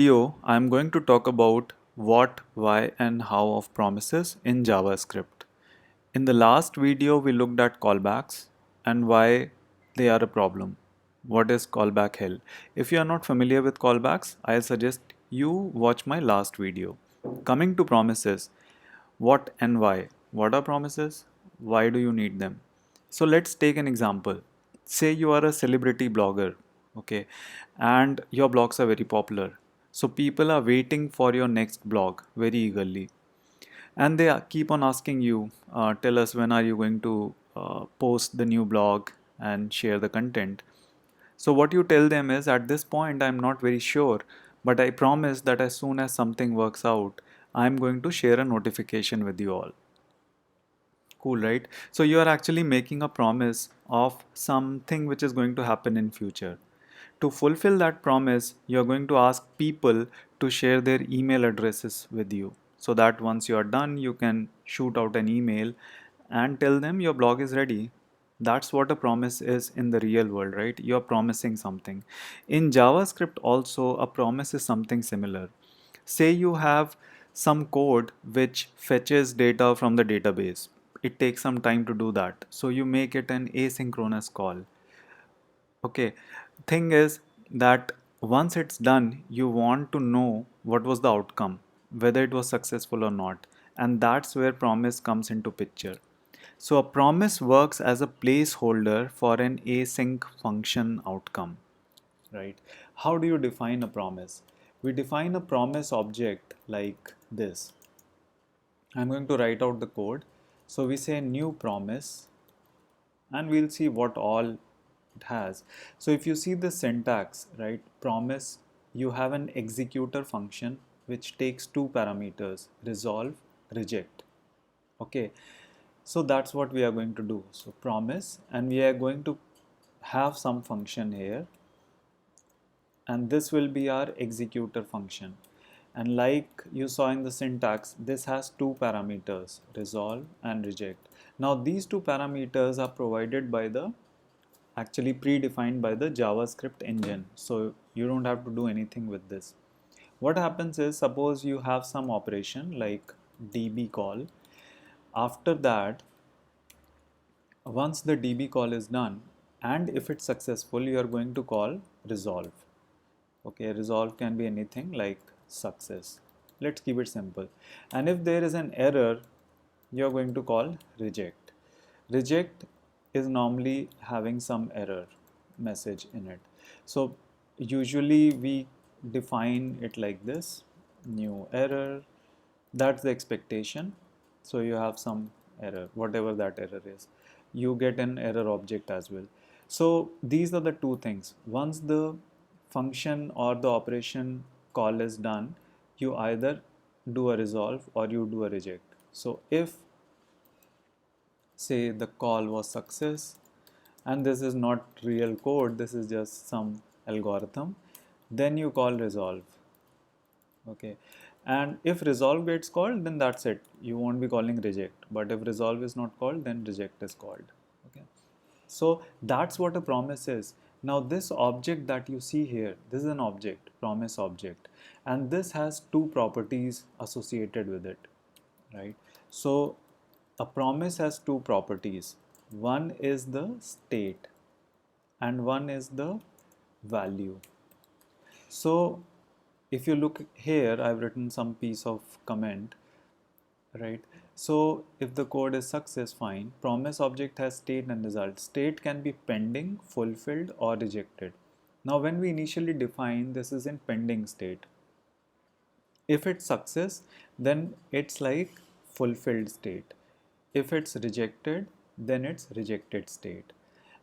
Video, I'm going to talk about what, why, and how of promises in JavaScript. In the last video, we looked at callbacks and why they are a problem. What is callback hell? If you are not familiar with callbacks, I suggest you watch my last video. Coming to promises, what and why? What are promises? Why do you need them? So let's take an example. Say you are a celebrity blogger, okay, and your blogs are very popular. So people are waiting for your next blog very eagerly, and they keep on asking you, tell us when are you going to post the new blog and share the content. So what you tell them is, at this point I'm not very sure, but I promise that as soon as something works out, I'm going to share a notification with you all. Cool, right? So you are actually making a promise of something which is going to happen in future. To fulfill that promise, you're going to ask people to share their email addresses with you, so that once you are done, you can shoot out an email and tell them your blog is ready. That's what a promise is in the real world, right? You're promising something. In JavaScript also, a promise is something similar. Say you have some code which fetches data from the database. It takes some time to do that. So you make it an asynchronous call. Okay, thing is that once it's done, you want to know what was the outcome, whether it was successful or not. And that's where promise comes into picture. So a promise works as a placeholder for an async function outcome, right? How do you define a promise? We define a promise object like this. I'm going to write out the code. So we say new promise, and we'll see what all it has. So if you see the syntax, right, promise, you have an executor function which takes two parameters, resolve, reject. Okay, so that's what we are going to do. So promise, and we are going to have some function here, and this will be our executor function. And like you saw in the syntax, this has two parameters, resolve and reject. Now these two parameters are provided by the, actually predefined by the JavaScript engine, so you don't have to do anything with this. What happens is, suppose you have some operation like db call. After that, once the db call is done, and if it's successful, you are going to call resolve. Okay, resolve can be anything like success. Let's keep it simple. And if there is an error, you're going to call reject. Reject is normally having some error message in it. So usually we define it like this: new error. That's the expectation. So you have some error, whatever that error is. You get an error object as well. So these are the two things. Once the function or the operation call is done, you either do a resolve or you do a reject. So if, say, the call was success, and this is not real code, this is just some algorithm, then you call resolve. Okay, and if resolve gets called, then that's it, you won't be calling reject. But if resolve is not called, then reject is called. Okay, so that's what a promise is. Now this object that you see here, this is an object, promise object, and this has two properties associated with it, right? So a promise has two properties. One is the state and one is the value. So if you look here, I've written some piece of comment, right? So if the code is success, fine. Promise object has state and result. State can be pending, fulfilled, or rejected. Now when we initially define, this is in pending state. If it's success, then it's like fulfilled state. If it's rejected, then it's rejected state.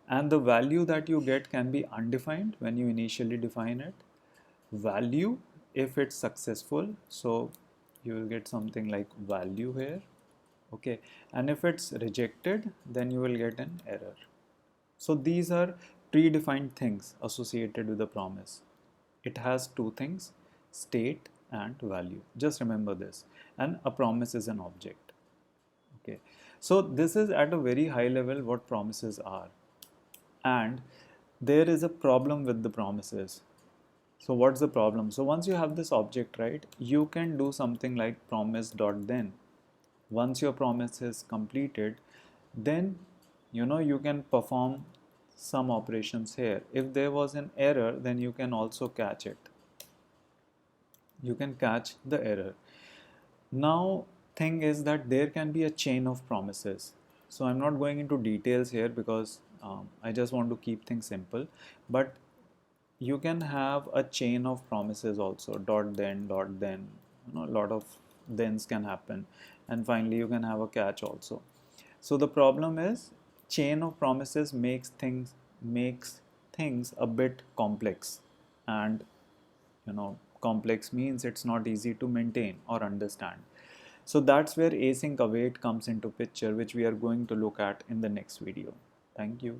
And the value that you get can be undefined when you initially define it. Value if it's successful, so you will get something like value here. Okay, and if it's rejected, then you will get an error. So these are predefined things associated with the promise. It has two things, state and value. Just remember this. And a promise is an object. Okay, so this is at a very high level what promises are. And there is a problem with the promises. So what's the problem? So once you have this object, right, you can do something like promise dot then. Once your promise is completed, then you can perform some operations here. If there was an error, then you can also catch it. You can catch the error. Now, thing is that there can be a chain of promises. So I'm not going into details here because I just want to keep things simple. But you can have a chain of promises also. Dot then. A lot of thens can happen, and finally you can have a catch also. So the problem is chain of promises makes things a bit complex, and complex means it's not easy to maintain or understand. So that's where async await comes into picture, which we are going to look at in the next video. Thank you.